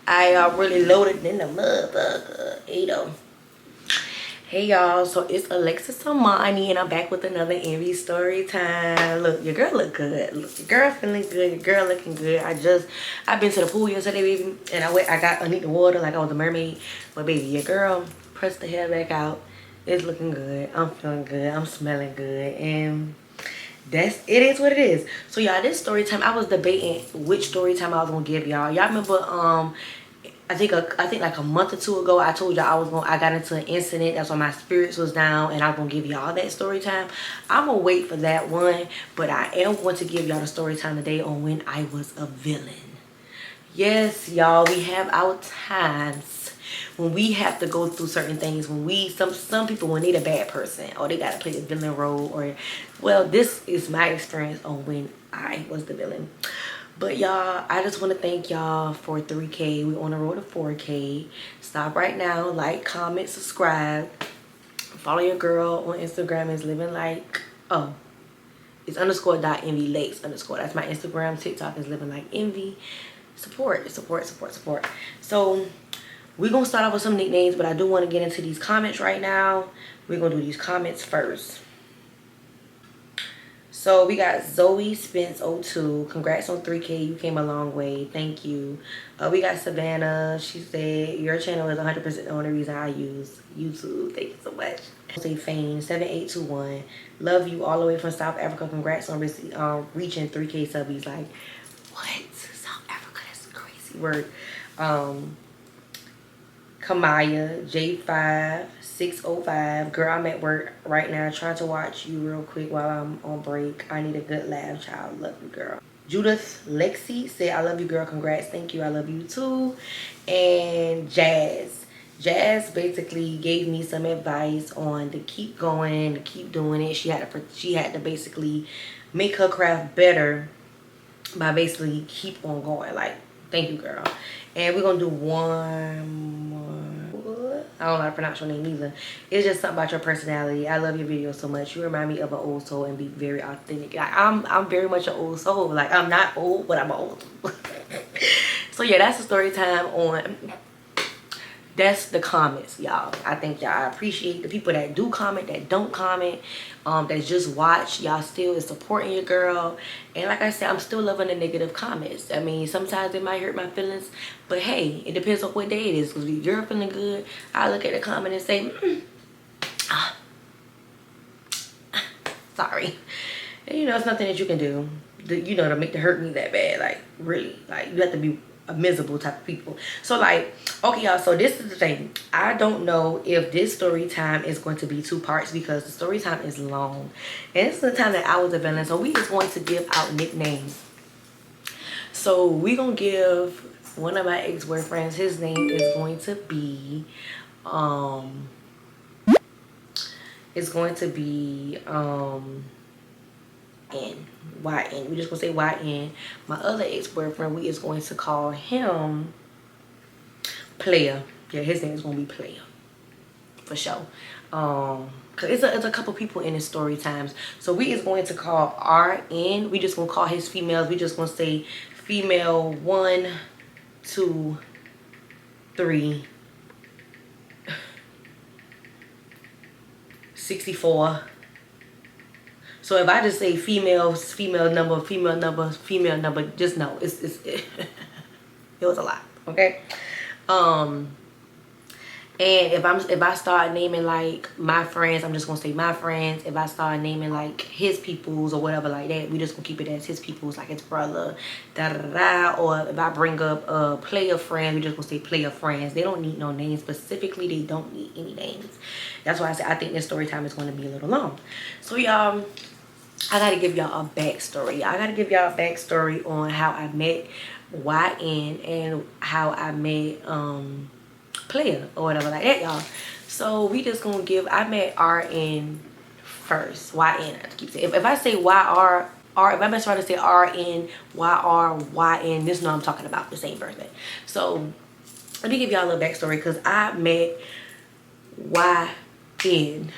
I really loaded in the motherfucker, you know. Hey y'all, so it's Alexis Amani and I'm back with another Envy story time. Look, your girl look good. Look, your girl feeling good. Your girl looking good. I've been to the pool yesterday, baby, and I got underneath the water like I was a mermaid. But baby, your girl pressed the hair back out. It's looking good. I'm feeling good. I'm smelling good, and it is what it is. So y'all, this story time, I was debating which story time I was gonna give y'all. Y'all remember I think like a month or two ago I told y'all I got into an incident. That's why my spirits was down, and I was gonna give y'all that story time. I'm gonna wait for that one, but I am going to give y'all the story time today on when I was a villain. Yes, y'all, we have our times when we have to go through certain things. When some people, when they're a bad person or they gotta play a villain role, or well, this is my experience on when I was the villain. But y'all, I just want to thank y'all for 3K. We're on the road to 4K. Stop right now, like, comment, subscribe. Follow your girl on Instagram. Is living like, oh, it's _.envy lakes _ that's my Instagram. TikTok is living like envy. Support. So we're gonna start off with some nicknames, but I do want to get into these comments right now. We're gonna do these comments first. So we got Zoe Spence 02. Congrats on 3K. You came a long way. Thank you. We got Savannah. She said your channel is 100% the only reason I use YouTube. Thank you so much. Say Fane 7821. Love you all the way from South Africa. Congrats on reaching 3K subbies. Like, what? South Africa, that's a crazy word. Kamaya J5605. Girl, I'm at work right now trying to watch you real quick while I'm on break. I need a good laugh, child. Love you, girl. Judith Lexi said, I love you, girl. Congrats. Thank you. I love you too. And Jazz basically gave me some advice on to keep going, to keep doing it. She had to basically make her craft better by basically keep on going. Like, thank you, girl. And we're gonna do one more. I don't know how to pronounce your name either. It's just something about your personality. I love your videos so much. You remind me of an old soul and be very authentic. Like, I'm very much an old soul. Like, I'm not old, but I'm old. So yeah, that's the story time on. That's the comments, y'all. I think y'all appreciate the people that do comment, that don't comment, that just watch. Y'all still is supporting your girl. And like I said, I'm still loving the negative comments. I mean, sometimes it might hurt my feelings, but hey, it depends on what day it is. Because if you're feeling good, I look at the comment and say, sorry. And you know, it's nothing that you can do, you know, to make it hurt me that bad. Like, really. Like, you have to be a miserable type of people. So like, okay y'all, so this is the thing. I don't know if this story time is going to be 2 parts because the story time is long, and it's the time that I was a villain. So we just going to give out nicknames. So we gonna give one of my ex-boyfriends, his name is going to be YN. We just gonna say YN. My other ex-boyfriend, we is going to call him Player. Yeah, his name is gonna be Player for sure. Cause it's a couple people in his story times. So we is going to call RN. We just gonna call his females. We just gonna say female 1, 2, 3, 64. So if I just say female number, just know it was a lot, okay? And if I start naming like my friends, I'm just gonna say my friends. If I start naming like his peoples or whatever like that, we just gonna keep it as his peoples, like his brother, da da da da. Or if I bring up a player friend, we just gonna say player friends. They don't need no names specifically. They don't need any names. That's why I say I think this story time is going to be a little long. So y'all, I gotta give y'all a backstory. I gotta give y'all a backstory on how I met YN and how I met Player or whatever like that, y'all. So we just gonna give. I met RN first. YN. I have to keep saying. If I say YR, if I'm just trying to say RN, YR, YN, this is what I'm talking about. The same person. So let me give y'all a little backstory because I met YN.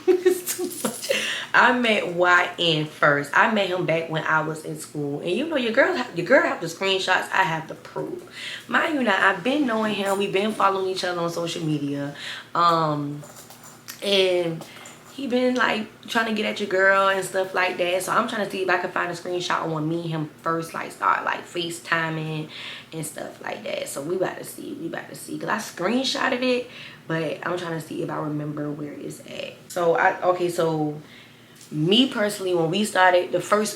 It's too much. I met YN first. I met him back when I was in school. And you know, your girl have the screenshots. I have the proof. Mind you now, I've been knowing him. We've been following each other on social media. And he been like trying to get at your girl and stuff like that. So I'm trying to see if I can find a screenshot on when me and him first like start like FaceTiming and stuff like that. So we about to see. Cause I screenshotted it, but I'm trying to see if I remember where it's at. So so me personally, when we started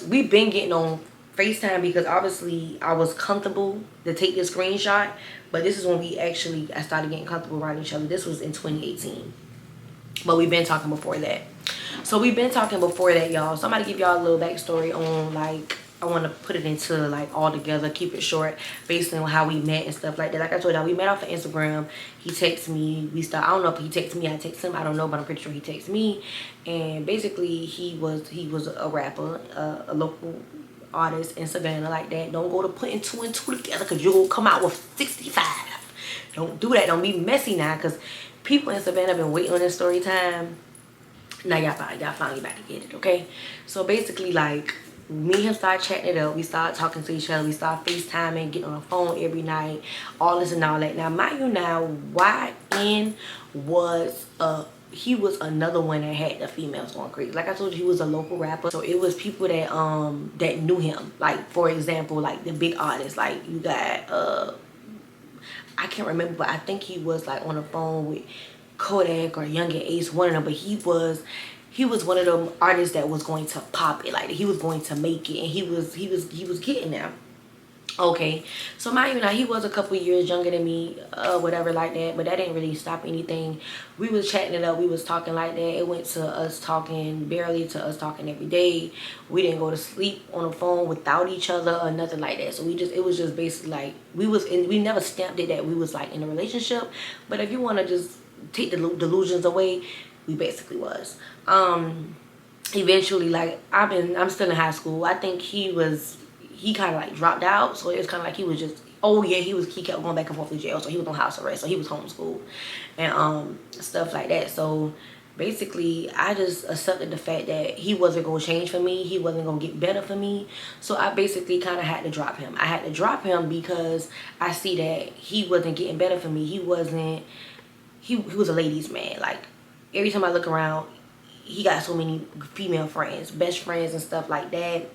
we've been getting on FaceTime because obviously I was comfortable to take the screenshot. But this is when I started getting comfortable around each other. This was in 2018. But we've been talking before that. So we've been talking before that, y'all. So I'm going to give y'all a little backstory on, like, I want to put it into, like, all together, keep it short, based on how we met and stuff like that. Like I told y'all, we met off of Instagram. He texted me. I don't know if he texted me, I texted him. I don't know, but I'm pretty sure he texted me. And basically, he was a rapper, a local artist in Savannah like that. Don't go to putting 2 and 2 together because you're going to come out with 65. Don't do that. Don't be messy now because people in Savannah been waiting on this story time. Now y'all finally about to get it, okay? So basically, like, me and him started chatting it up. We started talking to each other. We started FaceTiming, getting on the phone every night, all this and all that. Now, mind you now, YN was he was another one that had the females going crazy. Like I told you, he was a local rapper. So it was people that that knew him. Like, for example, like the big artists. Like, you got I can't remember, but I think he was like on the phone with Kodak or Young and Ace, one of them. But he was one of them artists that was going to pop it, like he was going to make it, and he was getting there. Okay, so mind you now, he was a couple years younger than me, whatever like that, but that didn't really stop anything. We was chatting it up, we was talking like that. It went to us talking barely to us talking every day. We didn't go to sleep on the phone without each other or nothing like that. So it was just basically like we never stamped it that we was like in a relationship. But if you want to just take the delusions away, we basically was. Eventually, like I'm still in high school. I think he kind of like dropped out, so it was kind of like he was just, oh yeah, he kept going back and forth to jail, so he was on house arrest, so he was homeschooled and stuff like that. So basically, I just accepted the fact that he wasn't gonna change for me, he wasn't gonna get better for me. So I basically kind of had to drop him. I had to drop him because I see that he wasn't getting better for me. He was a ladies' man. Like, every time I look around, he got so many female friends, best friends and stuff like that.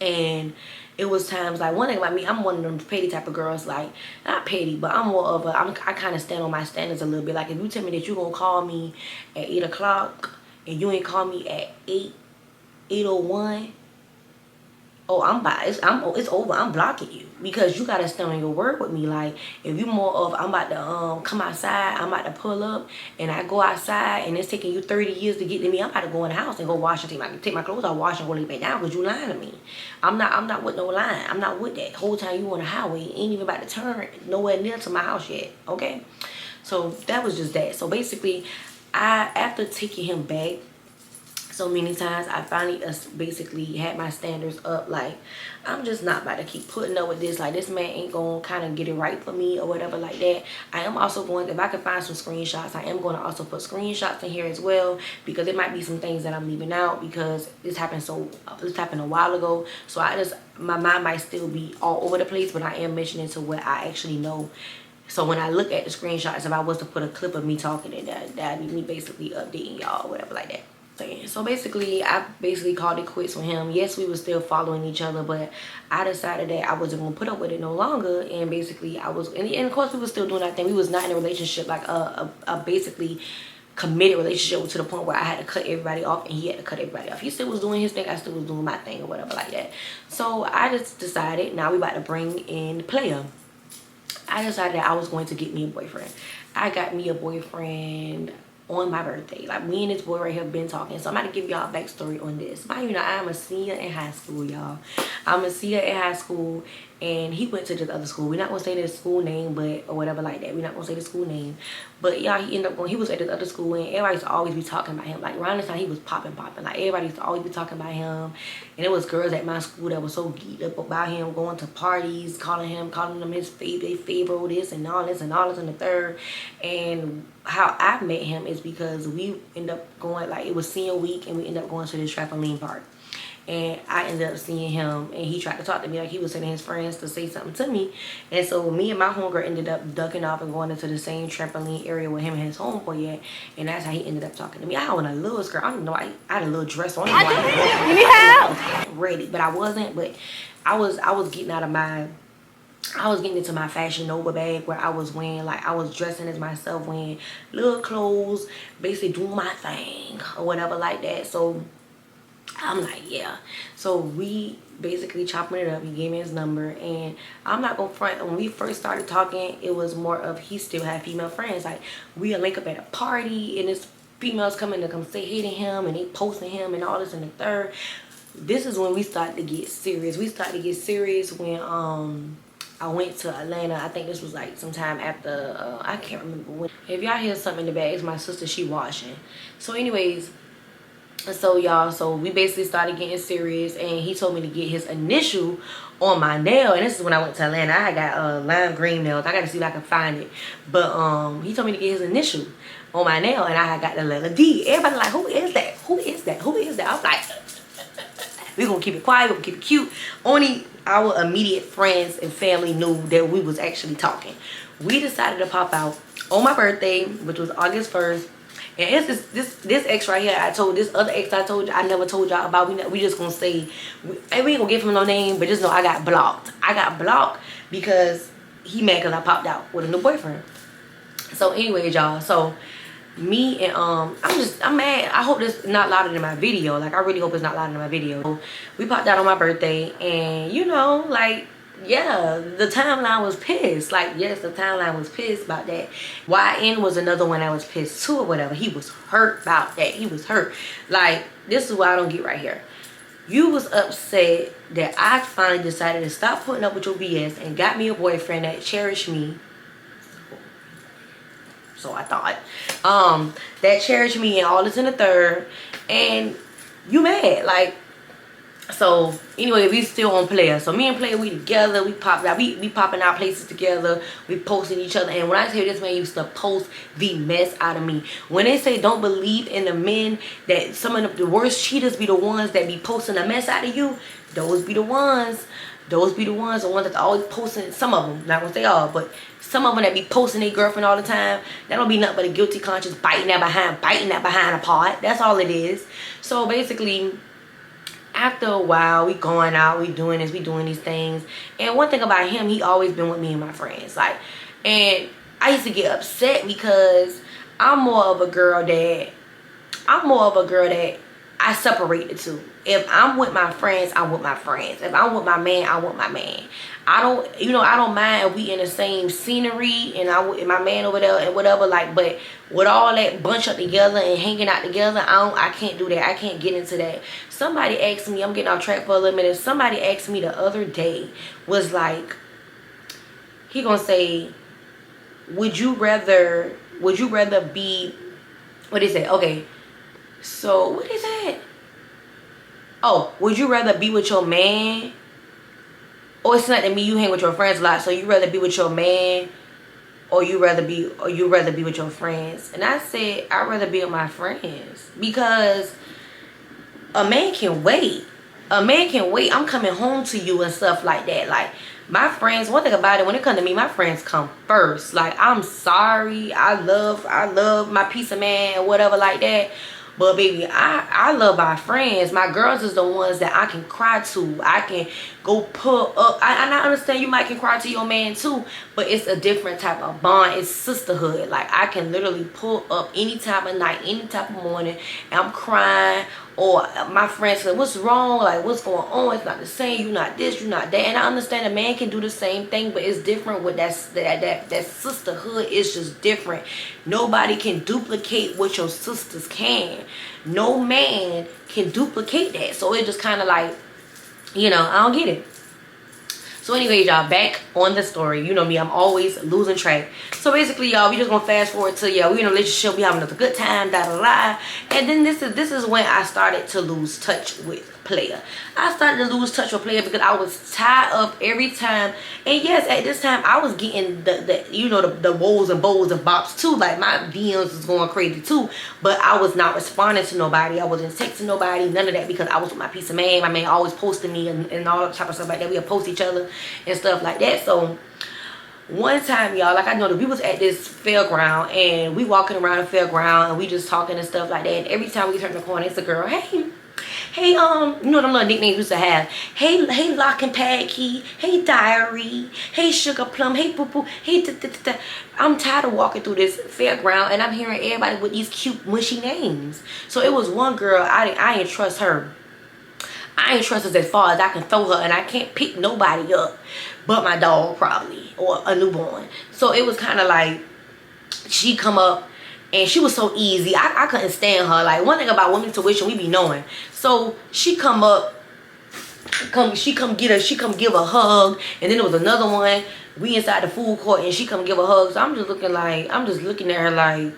And it was times like, one thing about me, I'm one of them petty type of girls. Like, not petty, but I'm more of I kind of stand on my standards a little bit. Like, if you tell me that you're gonna call me at 8 o'clock and you ain't call me at 8:01, oh, it's over. I'm blocking you because you gotta stand on your word with me. Like, if you more of, I'm about to come outside, I'm about to pull up, and I go outside and it's taking you 30 years to get to me, I'm about to go in the house and go wash and take my clothes out, wash and go lay back down because you lying to me. I'm not with no lying. I'm not with that. Whole time you on the highway, ain't even about to turn nowhere near to my house yet. Okay, so that was just that. So basically, after taking him back so many times, I finally basically had my standards up. Like, I'm just not about to keep putting up with this. Like, this man ain't gonna kind of get it right for me or whatever like that. I am also going, if I can find some screenshots, I am going to also put screenshots in here as well, because it might be some things that I'm leaving out because this happened a while ago. So my mind might still be all over the place, but I am mentioning to what I actually know. So when I look at the screenshots, if I was to put a clip of me talking, that'd be me basically updating y'all or whatever like that. So basically, I called it quits with him. Yes, we were still following each other, but I decided that I wasn't going to put up with it no longer. And basically, and of course, we were still doing our thing. We was not in a relationship, like a basically committed relationship, to the point where I had to cut everybody off and he had to cut everybody off. He still was doing his thing, I still was doing my thing or whatever like that. So I just decided, now we about to bring in the player. I decided that I was going to get me a boyfriend. I got me a boyfriend on my birthday. Like, me and this boy right here been talking. So I'm about to give y'all a backstory on this. Mind you know, I'm a senior in high school, y'all. I'm a senior in high school, and he went to this other school. We're not gonna say the school name, but or whatever like that. We're not gonna say the school name, but yeah, he ended up going. He was at this other school, and everybody used to always be talking about him. Like around this time, he was popping. Like everybody used to always be talking about him, and it was girls at my school that was so geeked up about him, going to parties, calling them his favorite, this and all this and all this and the third. And how I met him is because we ended up going, like it was senior week, and we ended up going to this trampoline park. And I ended up seeing him, and he tried to talk to me like he was sending his friends to say something to me. And so me and my homegirl ended up ducking off and going into the same trampoline area with him and his homeboy at. And that's how he ended up talking to me. I had on a little skirt. I don't know. I had a little dress on. You need help? Ready, but I wasn't. But I was getting out of my. I was getting into my Fashion Nova bag where I was wearing, like, I was dressing as myself, wearing little clothes, basically doing my thing or whatever like that. So I'm like, yeah. So we basically chopping it up. He gave me his number, and I'm not gonna front. When we first started talking, it was more of he still had female friends. Like we'll link up at a party, and this females coming to come say hey to him, and they posting him and all this and the third. This is when we started to get serious. We started to get serious when I went to Atlanta. I think this was like sometime after I can't remember when. If y'all hear something in the back, it's my sister. She washing. So anyways. So y'all, so we basically started getting serious, and he told me to get his initial on my nail. And this is when I went to Atlanta. I got lime green nails. I gotta see if I can find it, but he told me to get his initial on my nail, and I got the letter D. Everybody like, who is that? Who is that? Who is that? I was like, we're gonna keep it quiet, we're gonna keep it cute. Only our immediate friends and family knew that we was actually talking. We decided to pop out on my birthday, which was August 1st. And it's this ex right here. This other ex I told you, I never told y'all about. We just gonna say, and we ain't gonna give him no name, but just know I got blocked. I got blocked because he mad because I popped out with a new boyfriend. So anyways, y'all, so me and I'm mad. I hope this not louder than my video. Like I really hope it's not louder than my video. We popped out on my birthday, and you know, like, yeah, the timeline was pissed. Like, yes, the timeline was pissed about that. YN was another one that was pissed too or whatever. He was hurt about that. He was hurt. Like, this is what I don't get right here. You was upset that I finally decided to stop putting up with your BS and got me a boyfriend that cherished me. So I thought. That cherished me and all this in the third. And you mad. Like, so anyway, we still on Player. So me and Player, we together. We popped out. We popping out places together. We posting each other. And when I tell you, this man used to post the mess out of me. When they say don't believe in the men, that some of the worst cheaters be the ones that be posting the mess out of you. Those be the ones. Those be the ones that always posting. Some of them, not gonna say all, but some of them that be posting their girlfriend all the time. That don't be nothing but a guilty conscience biting that behind apart. That's all it is. So basically, after a while, we going out, we doing this, we doing these things. And one thing about him, he always been with me and my friends. Like, and I used to get upset because I'm more of a girl that I separate the two. If I'm with my friends, I'm with my friends. If I'm with my man, I'm with my man. I don't mind if we in the same scenery and my man over there and whatever, like, but with all that bunch up together and hanging out together, I can't do that. I can't get into that. Somebody asked me, I'm getting off track for a little minute. Somebody asked me the other day, was like, he gonna say, would you rather be, what is that? Okay. So what is that? Oh, would you rather be with your man? Or it's not that me, you hang with your friends a lot, so you rather be with your man, or you rather be with your friends. And I said I'd rather be with my friends, because a man can wait. A man can wait. I'm coming home to you and stuff like that. Like, my friends, one thing about it, when it comes to me, my friends come first. Like, I'm sorry, I love my piece of man or whatever like that. But baby, I love my friends. My girls is the ones that I can cry to. I can go pull up. And I understand you might can cry to your man too, but it's a different type of bond. It's sisterhood. Like, I can literally pull up any time of night, any time of morning, and I'm crying. Or my friends say, what's wrong? Like, what's going on? It's not the same. You're not this, you're not that. And I understand a man can do the same thing, but it's different with that sisterhood. Is just different. Nobody can duplicate what your sisters can. No man can duplicate that. So it's just kind of like, you know, I don't get it. So anyway, y'all, back on the story. You know me, I'm always losing track. So basically, y'all, we just gonna fast forward to, yeah, we in a relationship, we having a good time, da da da. And then this is when I started to lose touch with Player. I started to lose touch with Player because I was tired of every time. And yes, at this time I was getting the woes and bows and bops too. Like my DMs was going crazy too. But I was not responding to nobody. I wasn't texting nobody, none of that, because I was with my piece of man. My man always posting me and all that type of stuff like that. We'll post each other and stuff like that. So one time, y'all, like I know that we was at this fairground and we walking around the fairground and we just talking and stuff like that. And every time we turn the corner, it's a girl. Hey, you know them little nicknames we used to have. Hey, Lock and Pad Key. Hey, Diary. Hey, Sugar Plum. Hey, Boo Boo. Hey, da, da, da, da. I'm tired of walking through this fairground and I'm hearing everybody with these cute, mushy names. So it was one girl, I didn't trust her. I ain't trust her as far as I can throw her, and I can't pick nobody up but my dog probably, or a newborn. So it was kind of like, she come up and she was so easy. I couldn't stand her. Like, one thing about women's tuition, we be knowing. So she come up, she come give a hug, and then there was another one. We inside the food court and she come give a hug. So I'm just looking at her like,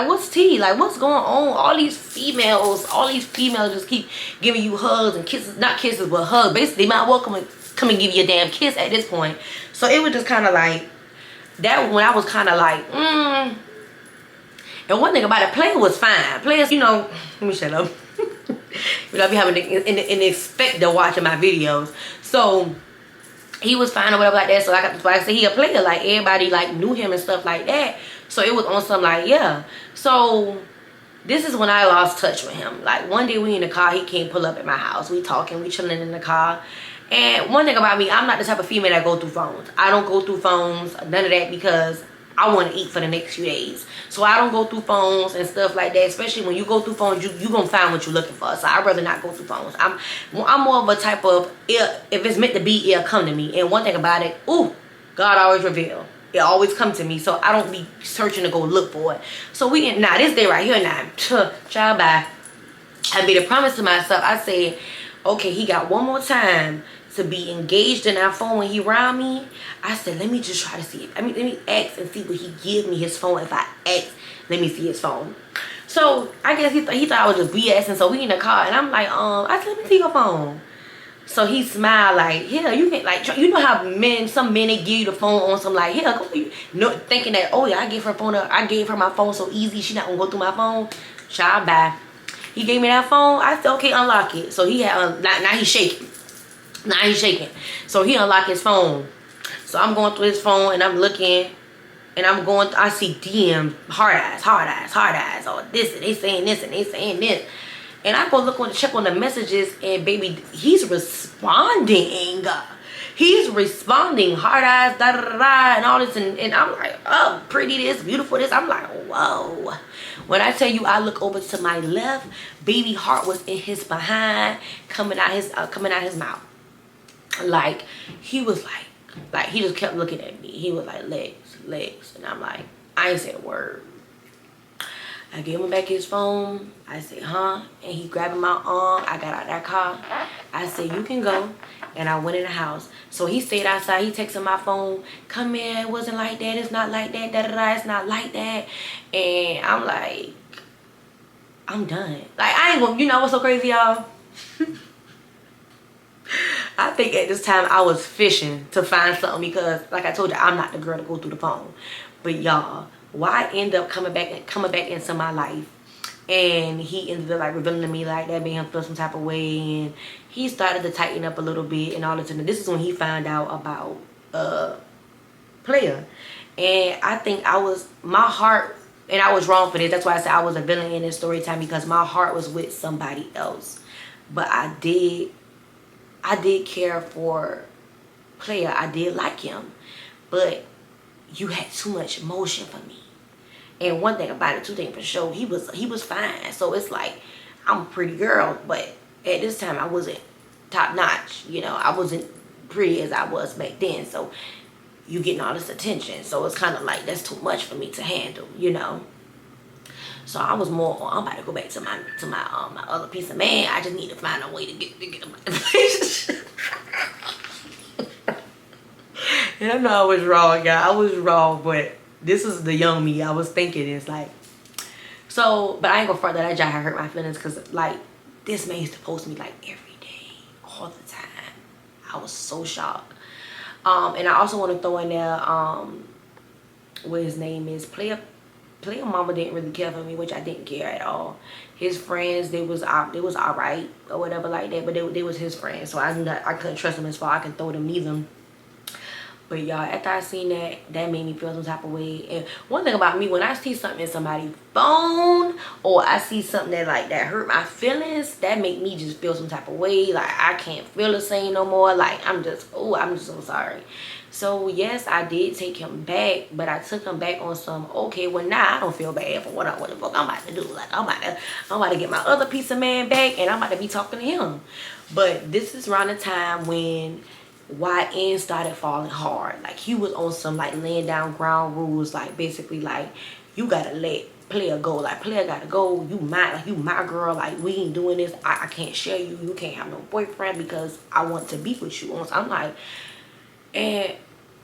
what's tea? Like, what's going on? All these females just keep giving you hugs and kisses. Not kisses, but hugs. Basically, they might well come and give you a damn kiss at this point. So it was just kind of like, that when I was kind of like, And one thing about it, Player was fine. Players, let me shut up. I be having an expector watching my videos. So he was fine or whatever like that. So like I said, he a player. Like, everybody like knew him and stuff like that. So it was on some like, yeah. So this is when I lost touch with him. Like, one day we in the car, he came pull up at my house. We talking, we chilling in the car. And one thing about me, I'm not the type of female that go through phones. I don't go through phones, none of that, because I want to eat for the next few days. So I don't go through phones and stuff like that. Especially when you go through phones, you gonna find what you're looking for. So I'd rather not go through phones. I'm more of a type of, if it's meant to be, it'll come to me. And one thing about it, God always reveal. It always come to me. So I don't be searching to go look for it. So this day right here now, child, bye. I made a promise to myself. I said, okay, he got one more time to be engaged in our phone when he around me. I said, let me just try to see it. Let me ask and see what he gives me his phone. If I ask, let me see his phone. So I guess he thought I was just BSing. So we in the car and I'm like, I said, let me see your phone. So he smiled like, yeah, you can, like, you know how some men, they give you the phone on some like, here, go, thinking that, oh yeah, I gave her my phone so easy, she not gonna go through my phone. Child, bye. He gave me that phone. I said, okay, unlock it. So he had, now he's shaking. So he unlocked his phone. So I'm going through his phone and I'm looking, and I see DMs, hard eyes, or this, and they saying this, and they saying this. And I go check on the messages, and baby, he's responding. He's responding, hard eyes, da da da da, and all this, and I'm like, oh, pretty this, beautiful this. I'm like, whoa. When I tell you, I look over to my left, baby heart was in his behind, coming out his mouth. Like, he was like he just kept looking at me. He was like, legs, and I'm like, I ain't said a word. I gave him back his phone. I said, huh? And he grabbing my arm. I got out that car. I said, you can go. And I went in the house. So he stayed outside. He texted my phone. Come in. It wasn't like that. It's not like that. Da da da. It's not like that. And I'm like, I'm done. Like, I ain't gonna, you know what's so crazy, y'all? I think at this time I was fishing to find something, because like I told you, I'm not the girl to go through the phone. But y'all, why end up coming back into my life, and he ended up like revealing to me like that made him feel some type of way, and he started to tighten up a little bit and all this. And this is when he found out about Player. And I think my heart, and I was wrong for this, that's why I said I was a villain in this story time, because my heart was with somebody else. But I did care for Player. I did like him, but you had too much emotion for me. And one thing about it, two things for sure, he was fine. So it's like, I'm a pretty girl, but at this time I wasn't top notch. I wasn't pretty as I was back then. So you getting all this attention, so it's kind of like, that's too much for me to handle. So I was more, I'm about to go back to my other piece of man. I just need to find a way to get him out of the relationship. And I know I was wrong, y'all. I was wrong, but this is the young me. I was thinking it's like, so, but I ain't gonna front that job hurt my feelings, because like this man used to post me like every day, all the time. I was so shocked. And I also want to throw in there what his name is. Player mama didn't really care for me, which I didn't care at all. His friends, they was all right or whatever like that, but they was his friends, so I couldn't trust them as far I can throw them neither. But y'all, after I seen that made me feel some type of way. And one thing about me, when I see something in somebody's phone, or I see something that hurt my feelings, that make me just feel some type of way. Like I can't feel the same no more. Like I'm just so sorry. So yes, I did take him back, but I took him back on some, okay, well now I don't feel bad for what the fuck I'm about to do. Like I'm about to get my other piece of man back, and I'm about to be talking to him. But this is around the time when YN started falling hard. Like he was on some like laying down ground rules, like basically like you gotta let player go. Like player gotta go. You my girl. Like we ain't doing this. I can't share you. You can't have no boyfriend because I want to be with you. So I'm like, and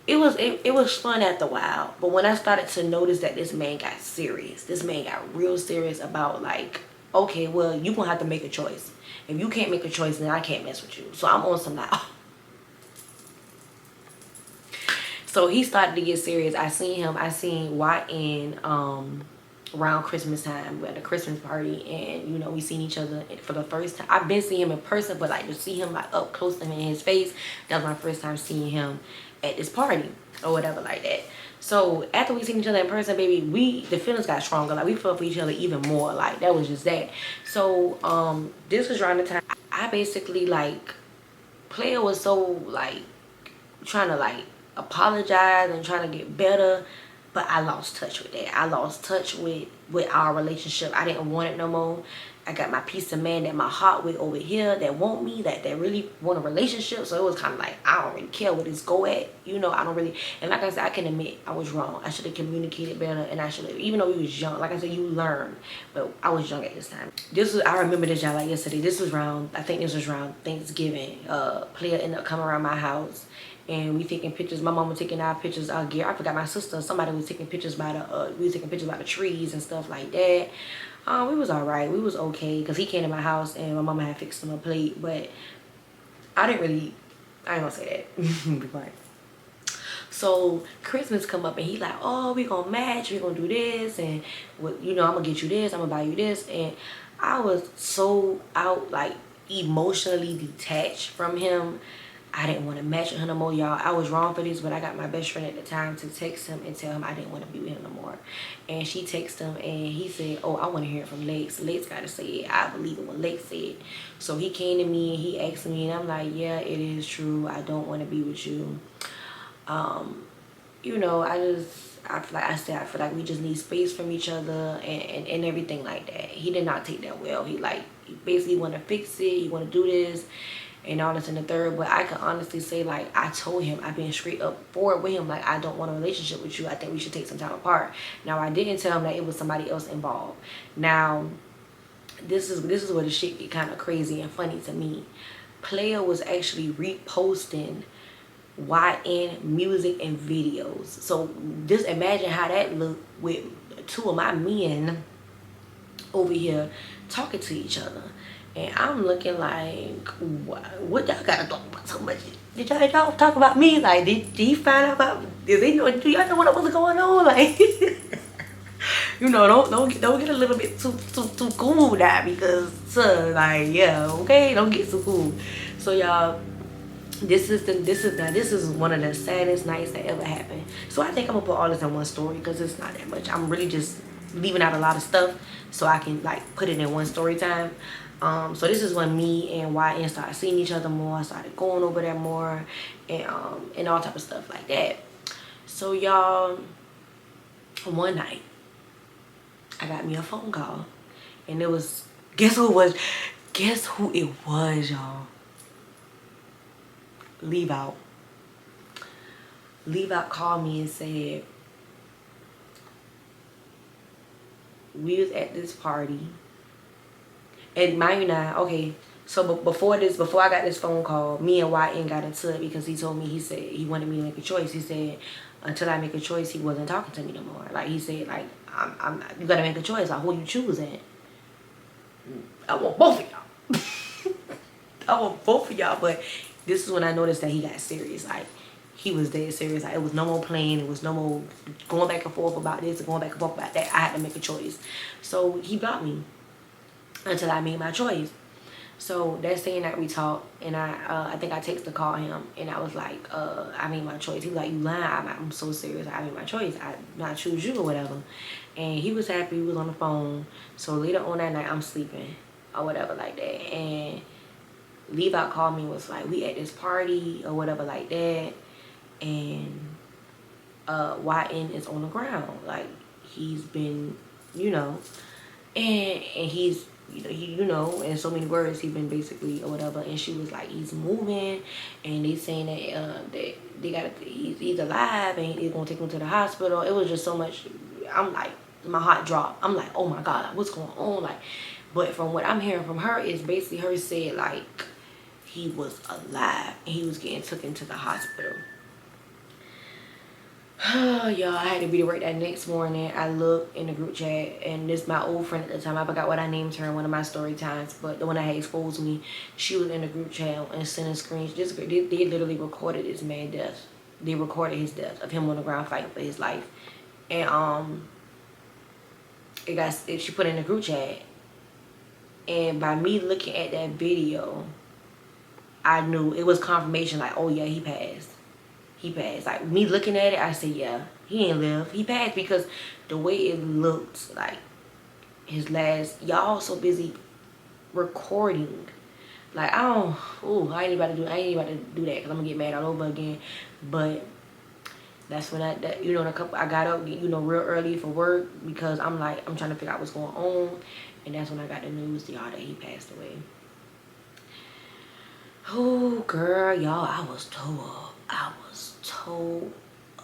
it was fun after a while. But when I started to notice that this man got serious, this man got real serious about like, okay, well you gonna have to make a choice. If you can't make a choice, then I can't mess with you. So I'm on some like, oh. So he started to get serious. I seen YN around Christmas time. We had a Christmas party, and you know we seen each other for the first time. I've been seeing him in person, but like to see him like up close to him in his face, that was my first time seeing him at this party or whatever like that. So after we seen each other in person, baby, the feelings got stronger. Like we felt for each other even more. Like that was just that. So this was around the time I basically like player was so like trying to like apologize and trying to get better, but I lost touch with that. I lost touch with our relationship. I didn't want it no more. I got my piece of man that my heart with over here that want me, that really want a relationship. So it was kind of like I don't really care where this go at, you know. I don't really, and like I said, I can admit I was wrong. I should have communicated better, and I should have, even though we was young, like I said, you learn, but I was young at this time. I remember this y'all like yesterday. This was around, I think this was around Thanksgiving. Player ended up coming around my house, and we taking pictures. My mom was taking our pictures. I forgot my sister. Somebody was taking pictures by the trees and stuff like that. We was all right. We was okay because he came to my house and my mama had fixed him a plate. But I ain't gonna say that. Right. So Christmas come up and he like, oh, we gonna match. We gonna do this, and you know I'm gonna get you this. I'm gonna buy you this. And I was so out like emotionally detached from him. I didn't want to match with him no more, y'all. I was wrong for this, but I got my best friend at the time to text him and tell him I didn't want to be with him no more. And she texted him and he said, oh, I want to hear it from Lex. Lex got to say it. I believe it when Lex said. So he came to me and he asked me, and I'm like, yeah, it is true. I don't want to be with you. You know, I feel like we just need space from each other and everything like that. He did not take that well. He basically want to fix it. He want to do this and all this and the third. But I can honestly say, like, I told him, I've been straight up forward with him, like, I don't want a relationship with you. I think we should take some time apart. Now, I didn't tell him that it was somebody else involved. Now, this is where the shit get kind of crazy and funny to me. Player was actually reposting YN music and videos. So just imagine how that looked with two of my men over here talking to each other. And I'm looking like, what y'all gotta talk about so much? Did y'all talk about me? Like, did he find out about, do y'all know what was going on? Like, you know, don't get a little bit too cool now, because like, yeah, okay, don't get too cool. So y'all, this is one of the saddest nights that ever happened. So I think I'm gonna put all this in one story because it's not that much. I'm really just leaving out a lot of stuff so I can like put it in one story time. So this is when me and YN started seeing each other more. I started going over there more, and all type of stuff like that. So y'all, one night I got me a phone call, and it was, guess who it was, y'all? Leave out called me and said, we was at this party, and mind you now, okay, So before I got this phone call, me and YN got into it because he told me, he said he wanted me to make a choice. He said until I make a choice, he wasn't talking to me no more. Like he said, like you gotta make a choice. Like who you choosing? I want both of y'all. I want both of y'all. But this is when I noticed that he got serious. Like he was dead serious. Like it was no more playing. It was no more going back and forth about this and going back and forth about that. I had to make a choice. So he blocked me until I made my choice. So that same night we talked, and I think I texted to call him, and I was like, I made my choice. He was like, you lying? I'm so serious. I made my choice. I choose you or whatever. And he was happy. He was on the phone. So later on that night, I'm sleeping or whatever like that. And Levi called me and was like, we at this party or whatever like that. And YN is on the ground. Like he's been, you know, and he's, you know, in so many words, he been basically or whatever. And she was like, he's moving, and they saying that that they got he's alive and they're gonna take him to the hospital. It was just so much. I'm like, my heart dropped. I'm like, oh my god, like, what's going on? Like, but from what I'm hearing from her is basically her said like he was alive and he was getting taken to the hospital. Y'all, I had to be to work that next morning. I looked in the group chat, and this my old friend at the time. I forgot what I named her in one of my story times, but the one that had exposed me, she was in the group chat and sending screens. They literally recorded this man's death. They recorded his death of him on the ground fighting for his life, and she put it in the group chat. And by me looking at that video, I knew it was confirmation. Like, oh yeah, he passed. He passed. Like me looking at it, I said, yeah, he ain't live. He passed because the way it looked, like his last, y'all so busy recording. Like I ain't about to do that because I'm gonna get mad all over again. But that's when I got up, real early for work because I'm like, I'm trying to figure out what's going on, and that's when I got the news, y'all, that he passed away. Oh girl, y'all, I was tore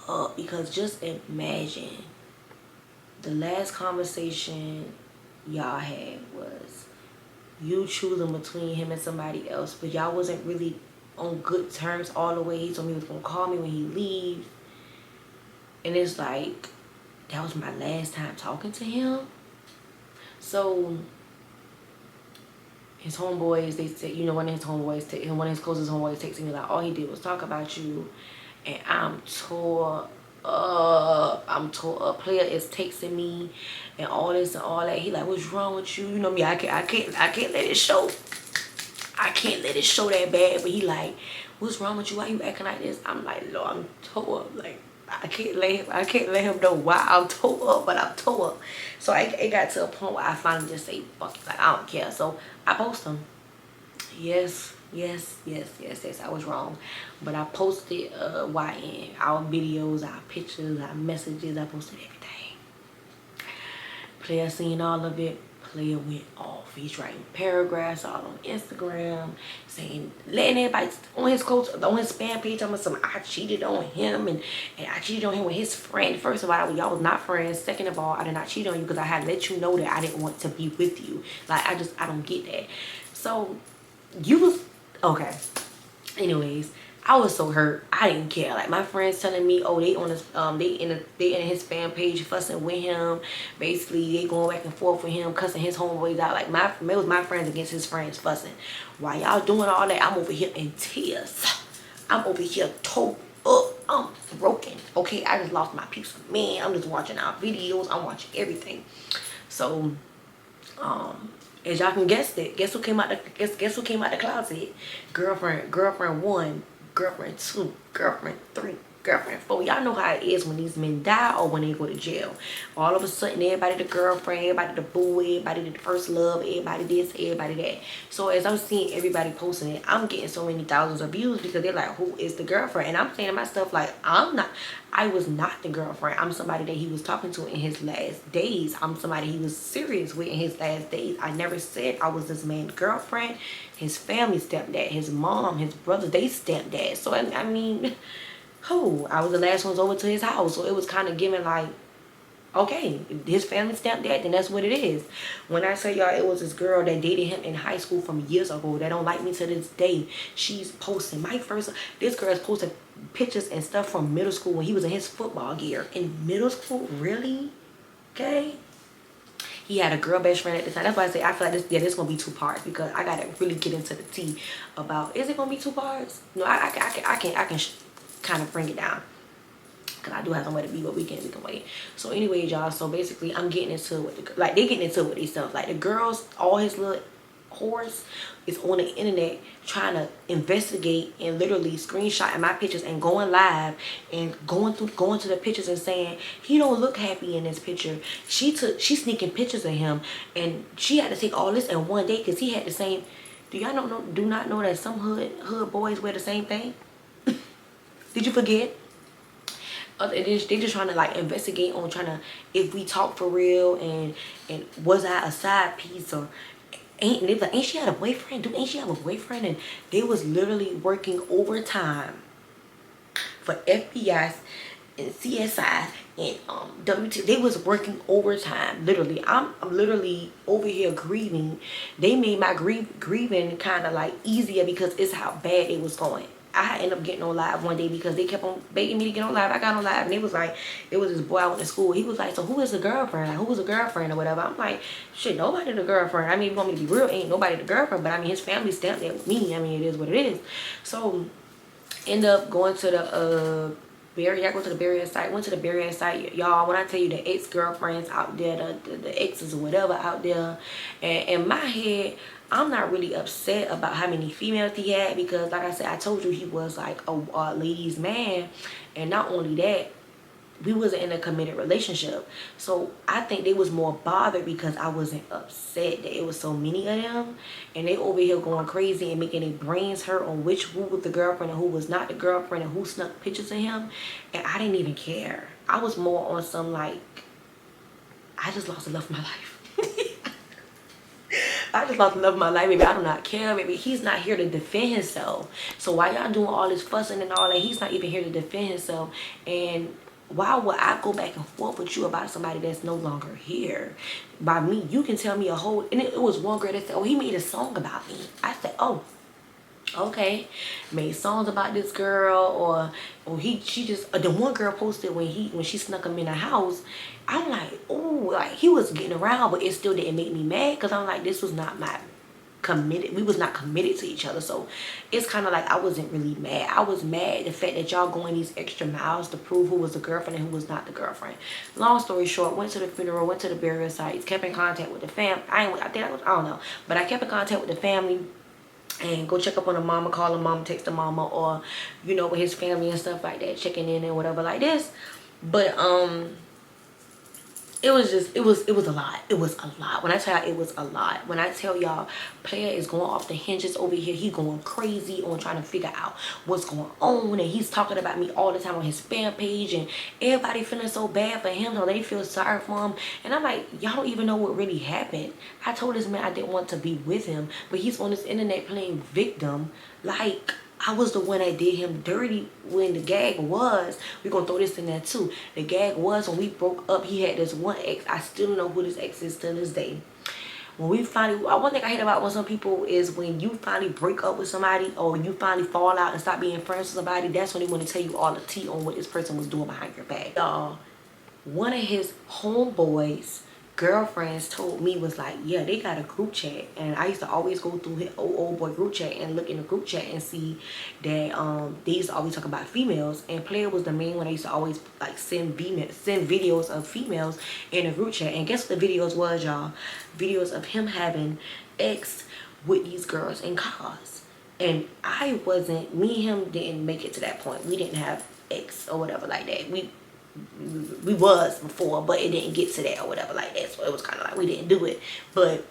up. Because just imagine the last conversation y'all had was you choosing between him and somebody else, but y'all wasn't really on good terms all the way. He told me he was gonna call me when he leaves, and it's like that was my last time talking to him. So his homeboys, they said, one of his closest homeboys texted me like, all he did was talk about you. And I'm tore up. Player is texting me and all this and all that. He like, what's wrong with you? You know me, I can't let it show. I can't let it show that bad. But he like, what's wrong with you? Why you acting like this? I'm like, Lord, I'm tore up. Like I can't let him know why I'm tore up, but I'm tore up. So it got to a point where I finally just say, fuck it, like I don't care. So I post him. Yes, I was wrong. But I posted YN, our videos, our pictures, our messages. I posted everything. Player seen all of it. Player went off. He's writing paragraphs all on Instagram, saying, letting everybody on his spam page, I'm saying I cheated on him and I cheated on him with his friend. First of all, y'all was not friends. Second of all, I did not cheat on you because I had let you know that I didn't want to be with you. Like I don't get that. So you was okay. Anyways, I was so hurt. I didn't care. Like my friends telling me, oh, they on his they in his fan page fussing with him. Basically, they going back and forth with him, cussing his homeboys out. Like it was my friends against his friends fussing. While y'all doing all that, I'm over here in tears. I'm over here tore up. I'm broken. Okay, I just lost my piece of man. I'm just watching our videos. I'm watching everything. So, as y'all can guess it, guess who came out the closet? Girlfriend 1, girlfriend 2, girlfriend 3, girlfriend 4. Y'all know how it is when these men die or when they go to jail. All of a sudden, everybody the girlfriend, everybody the boo, everybody the first love, everybody this, everybody that. So as I'm seeing everybody posting it, I'm getting so many thousands of views because they're like, who is the girlfriend? And I'm saying to myself, like, I was not the girlfriend. I'm somebody that he was talking to in his last days. I'm somebody he was serious with in his last days. I never said I was this man's girlfriend. His family stepdad, his mom, his brothers, they stepdad. So I mean, I was the last ones over to his house. So it was kind of giving like, Okay, if his family stamped that, then that's what it is. When I tell y'all it was this girl that dated him in high school from years ago that don't like me to this day. She's posting this girl is posting pictures and stuff from middle school when he was in his football gear. In middle school? Really? Okay. He had a girl best friend at the time. That's why I say I feel like this gonna be 2 parts, because I gotta really get into the tea about, is it gonna be 2 parts? No, I can kind of bring it down, because I do have somewhere to be, but we can wait. So anyways, y'all, so basically I'm getting into what they getting into with these stuff. Like the girls, all his little horse is on the internet trying to investigate and literally screenshotting my pictures and going live and going to the pictures and saying he don't look happy in this picture. She's sneaking pictures of him, and she had to take all this in one day because he had the same. Do y'all not know that some hood boys wear the same thing? Did you forget? They just trying to like investigate on trying to, if we talk for real, and was I a side piece, or they was like, ain't she had a boyfriend? Ain't she have a boyfriend? And they was literally working overtime for FBI and CSI and WT. They was working overtime. Literally, I'm literally over here grieving. They made my grieving kind of like easier because it's how bad it was going. I ended up getting on live one day because they kept on begging me to get on live. I got on live, and it was like, it was this boy I went to school. He was like, so who is the girlfriend? Like, who was the girlfriend or whatever? I'm like, shit, nobody the girlfriend. I mean, if you want me to be real, ain't nobody the girlfriend. But I mean, his family stamped that with me. I mean, it is what it is. So, end up going to the I go to the burial site. Went to the burial site, y'all. When I tell you the ex-girlfriends out there, the exes or whatever out there, and in my head, I'm not really upset about how many females he had, because like I said, I told you he was like a ladies' man, and not only that, we wasn't in a committed relationship. So I think they was more bothered because I wasn't upset that it was so many of them, and they over here going crazy and making their brains hurt on who was the girlfriend and who was not the girlfriend and who snuck pictures of him. And I didn't even care. I was more on some like, I just lost the love of my life. I just lost the love of my life, baby. I do not care, baby. He's not here to defend himself. So why y'all doing all this fussing and all that? He's not even here to defend himself. And why would I go back and forth with you about somebody that's no longer here? By me, you can tell me a whole, and it was one girl that said, oh, he made a song about me. I said, oh, okay, made songs about this girl, or she just, the one girl posted when she snuck him in the house. I'm like, oh, like he was getting around, but it still didn't make me mad, because I'm like, this was not my committed, we was not committed to each other. So it's kind of like I wasn't really mad. I was mad the fact that y'all going these extra miles to prove who was the girlfriend and who was not the girlfriend. Long story short, went to the funeral, went to the burial sites, kept in contact with the fam. I don't know, but I kept in contact with the family and go check up on the mama, call the mama, text the mama, or you know, with his family and stuff like that, checking in and whatever like this. But it was a lot. It was a lot. When I tell y'all, it was a lot. When I tell y'all, player is going off the hinges over here. He going crazy on trying to figure out what's going on, and he's talking about me all the time on his fan page, and everybody feeling so bad for him, so they feel sorry for him. And I'm like, y'all don't even know what really happened. I told this man I didn't want to be with him, but he's on this internet playing victim like I was the one that did him dirty. When the gag was, we're gonna throw this in there too, the gag was when we broke up, he had this one ex. I still don't know who this ex is to this day. When we finally, one thing I hate about some people is when you finally break up with somebody, or you finally fall out and stop being friends with somebody, that's when they want to tell you all the tea on what this person was doing behind your back. Y'all, one of his homeboys girlfriends told me, was like, yeah, they got a group chat, and I used to always go through his old boy group chat and look in the group chat and see that they used to always talk about females, and Player was the main one. I used to always like send videos of females in the group chat. And guess what the videos was, y'all? Videos of him having ex with these girls in cars. And me and him didn't make it to that point. We didn't have ex or whatever like that. We was before, but it didn't get to that or whatever like that. So it was kind of like we didn't do it. But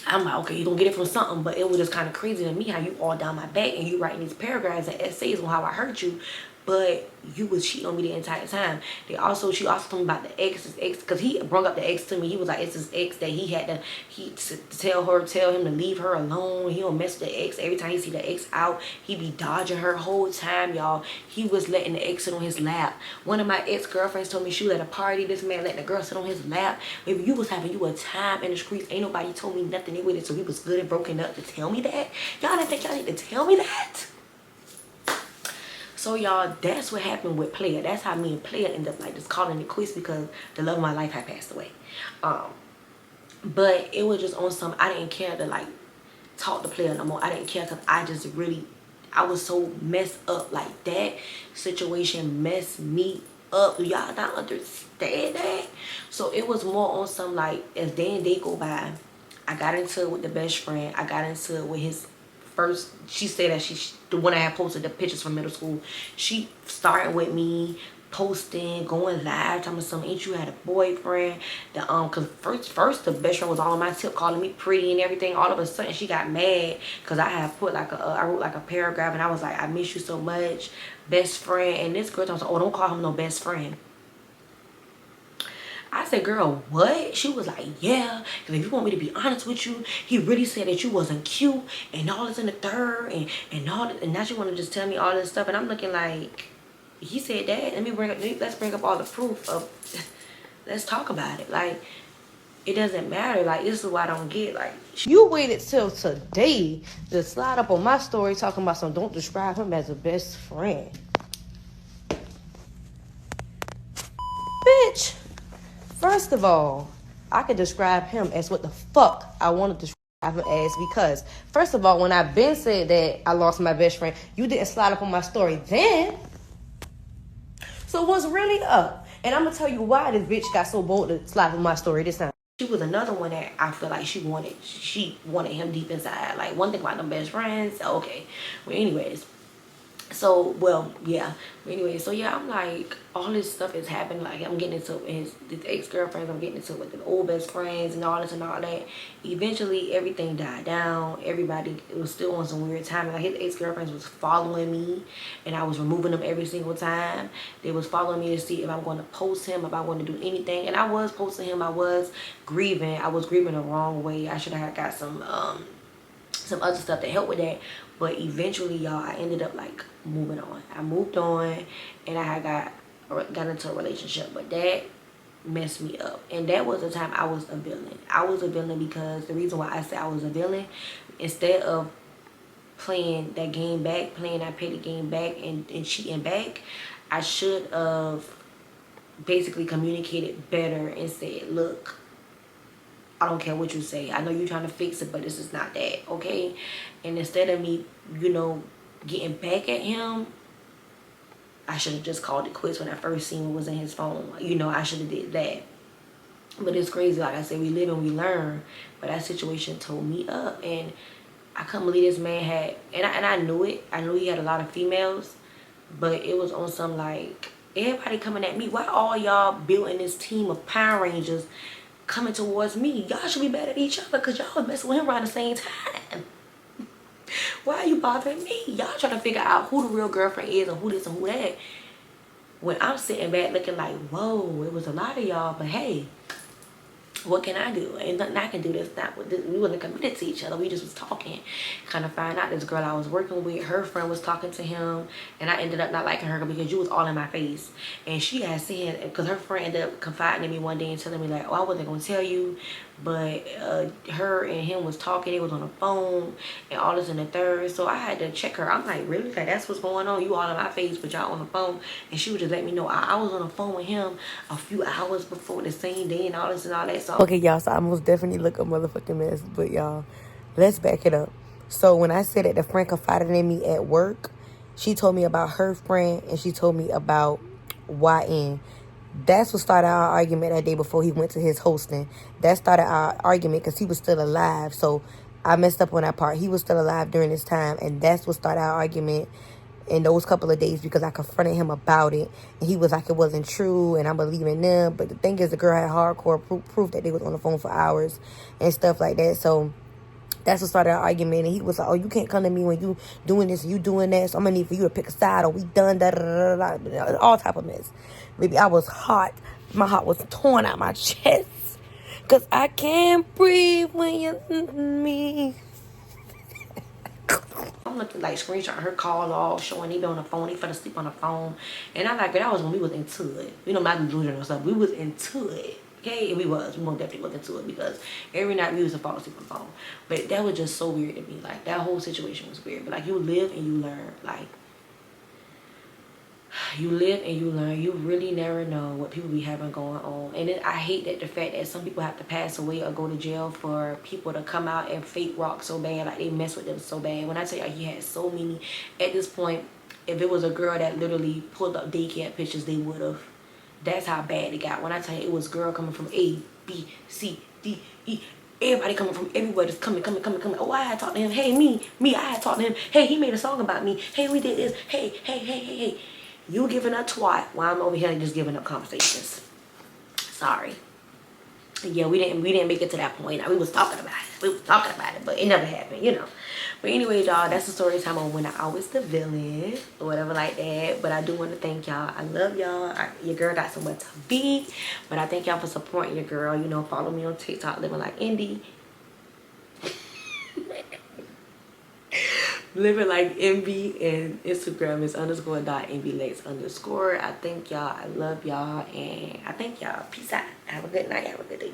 I'm like, okay, you gonna get it from something. But it was just kind of crazy to me how you all down my back and you writing these paragraphs and essays on how I hurt you. but you was cheating on me the entire time. She also told me about the ex's ex, because he brought up the ex to me. He was like, it's his ex that he had to tell him to leave her alone. He don't mess with the ex. Every time he see the ex out, he be dodging her whole time, y'all. He was letting the ex sit on his lap. One of my ex-girlfriends told me she was at a party. This man let the girl sit on his lap. If you was having you a time in the streets, ain't nobody told me nothing with it, so he was good and broken up to tell me that. Y'all didn't think y'all need to tell me that? So y'all, that's what happened with Player. That's how me and Player ended up like just calling it quits, because the love of my life had passed away. But it was just on some, I didn't care to like talk to Player no more. I didn't care, because I was so messed up. Like, that situation messed me up. Do y'all not understand that? So it was more on some like, as day and day go by, I got into it with the best friend. I got into it with his first. She said that the one I had posted the pictures from middle school. She started with me posting, going live, telling me something. Ain't you had a boyfriend? Cause first the best friend was all on my tip, calling me pretty and everything. All of a sudden she got mad because I had put like I wrote like a paragraph, and I was like, I miss you so much, best friend. And this girl told me, oh, don't call him no best friend. I said, girl, what? She was like, yeah, because if you want me to be honest with you, he really said that you wasn't cute and all this in the third and all that, and now she want to just tell me all this stuff. And I'm looking like, he said that? Let's bring up all the proof of, let's talk about it. Like, it doesn't matter. Like, this is what I don't get. Like, You waited till today to slide up on my story talking about some don't describe him as a best friend. Bitch. First of all, I could describe him as what the fuck I want to describe him as, because first of all, when I been said that I lost my best friend, you didn't slide up on my story then. So what's really up? And I'm gonna tell you why this bitch got so bold to slide up on my story this time. she was another one that I feel like she wanted him deep inside. Like, one thing about them best friends, okay. Well, anyways. So, well, yeah. Anyway, so yeah, I'm like, all this stuff is happening. Like, I'm getting into his ex-girlfriends. I'm getting into it with the old best friends and all this and all that. Eventually, everything died down. Everybody, it was still on some weird time. Like, his ex-girlfriends was following me, and I was removing them every single time. They was following me to see if I'm going to post him, if I'm going to do anything. And I was posting him. I was grieving. I was grieving the wrong way. I should have got some other stuff to help with that. But eventually, y'all, I ended up like moving on. I moved on, and I got into a relationship. But that messed me up, and that was the time I was a villain. I was a villain because the reason why I said I was a villain, instead of playing that game back, playing that petty game back and cheating back, I should have basically communicated better and said, look, I don't care what you say. I know you're trying to fix it, but this is not that, okay? And instead of me, you know, getting back at him, I should have just called it quits when I first seen what was in his phone. You know, I should have did that. But it's crazy. Like I said, we live and we learn. But that situation tore me up. And I couldn't believe this man had... And I knew it. I knew he had a lot of females. But it was on some, like, everybody coming at me. Why all y'all building this team of Power Rangers coming towards me? Y'all should be mad at each other because y'all was messing with him around the same time. Why are you bothering me? Y'all trying to figure out who the real girlfriend is and who this and who that. When I'm sitting back looking like, whoa, it was a lot of y'all, but hey, what can I do? Ain't nothing I can do. We wasn't committed to each other. We just was talking. Kind of find out this girl I was working with, her friend was talking to him, and I ended up not liking her because you was all in my face. And she had said, because her friend ended up confiding in me one day and telling me like, oh, I wasn't gonna tell you, but her and him was talking. They was on the phone and all this and the third. So I had to check her. I'm like, really? Like, that's what's going on? You all in my face, but y'all on the phone. And she would just let me know I was on the phone with him a few hours before the same day and all this and all that. So Okay, y'all, so I most definitely look a motherfucking mess, but y'all, let's back it up. So when I said that the friend confided in me at work, she told me about her friend and she told me about YN. That's what started our argument that day before he went to his hosting. That started our argument because he was still alive. So I messed up on that part. He was still alive during this time, and that's what started our argument in those couple of days because I confronted him about it. And he was like, it wasn't true, and I'm believing them. But the thing is, the girl had hardcore proof that they was on the phone for hours and stuff like that. So That's what started our argument. And he was like, oh, you can't come to me when you doing this and you doing that. So I'm going to need for you to pick a side or we done. Da, da, da, da, da. All type of mess. Baby, I was hot. My heart was torn out my chest. Because I can't breathe when you're with me. I'm looking like screenshot her call off, showing he been on the phone, he fell asleep on the phone. And I like, that was when we was into it. You know, my delusion and stuff. We was into it. Okay, and we most definitely was into it because every night we used to fall asleep on the phone. But that was just so weird to me. Like, that whole situation was weird. But like, you live and you learn. Like, you live and you learn. You really never know what people be having going on. And then I hate that the fact that some people have to pass away or go to jail for people to come out and fake rock so bad. Like, they mess with them so bad. When I tell you, he had so many. At this point, if it was a girl that literally pulled up daycare pictures, they would have. That's how bad it got. When I tell you, it was girl coming from A, B, C, D, E. Everybody coming from everywhere, just coming. Oh, I had talked to him. Hey, me, I had talked to him. Hey, he made a song about me. Hey, we did this. Hey. You giving up twat while I'm over here just giving up conversations. Sorry. Yeah, we didn't make it to that point. We was talking about it. But it never happened, you know. But anyway, y'all, that's the story time on when I was the villain or whatever like that. But I do want to thank y'all. I love y'all. Your girl got somewhere to be. But I thank y'all for supporting your girl. You know, follow me on TikTok, Living Like Indie. Living Like Envy, and Instagram is _.envylex_. I thank y'all. I love y'all. And I thank y'all. Peace out. Have a good night. Have a good day.